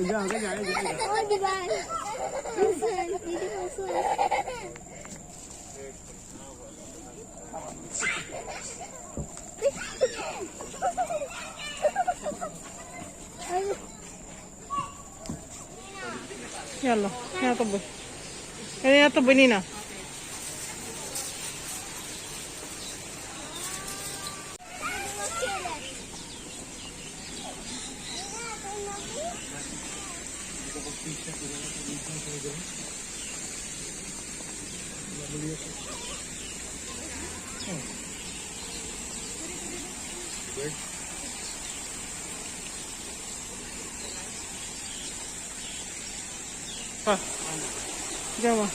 Hadi ben. Nasıl? Didi nasıl? يلا يا طبي يا طبي نينا. جوا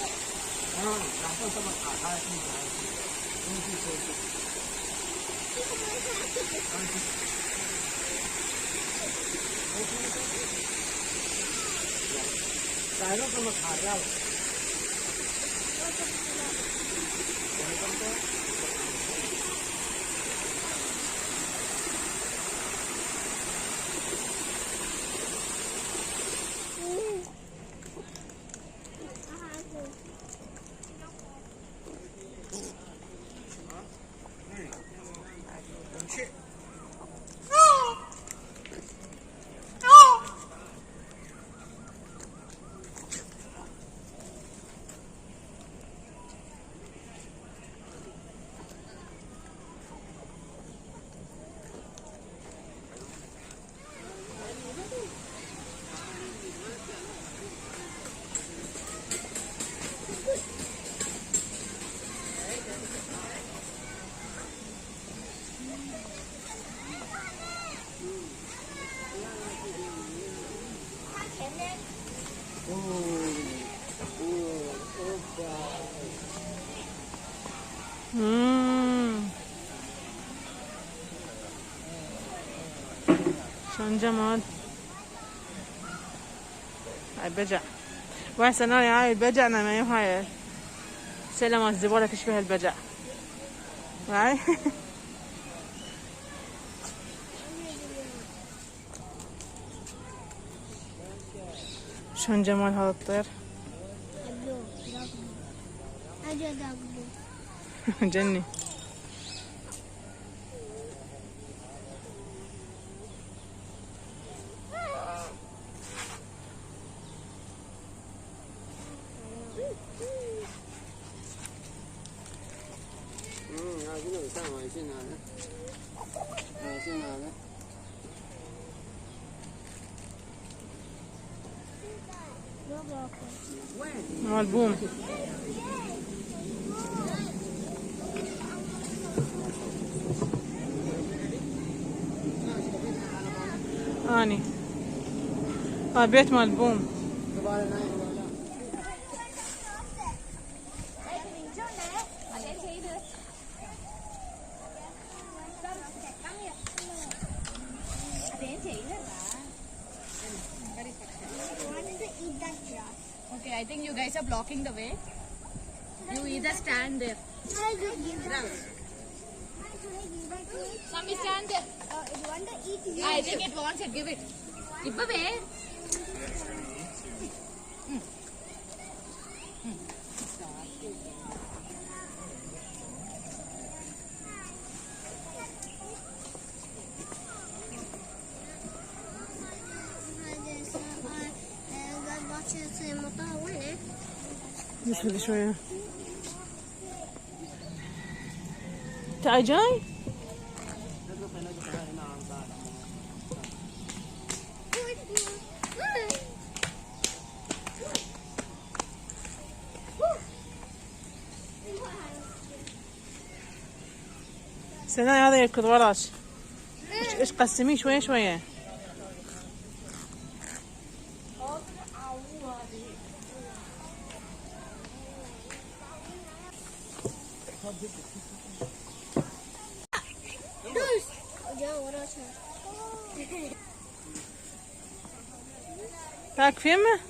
شلون جمال هاي بجع وهسه انا هاي البجع ما هاي سلمة الزبالة تشبه البجع هاي شلون جمال هذا الطير جني مال بوم اني بيت مال بوم Okay, I think you guys are blocking the way. You either stand there. Mummy, stand there. I think it wants it. Give it. Give away. نسوي شوية تعال جاي سناء هذا يركض وراك ايش قسميه شوية شوية تاك في يمه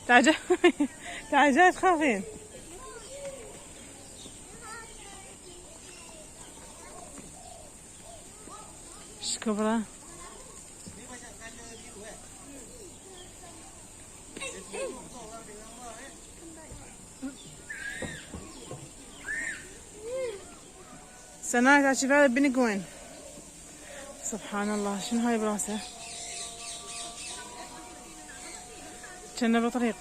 تعال تعال جاي تخافين ايش كبره سناء تعال شوف هذا البنك وين. سبحان الله شنو هاي براسه. كنا بطريق.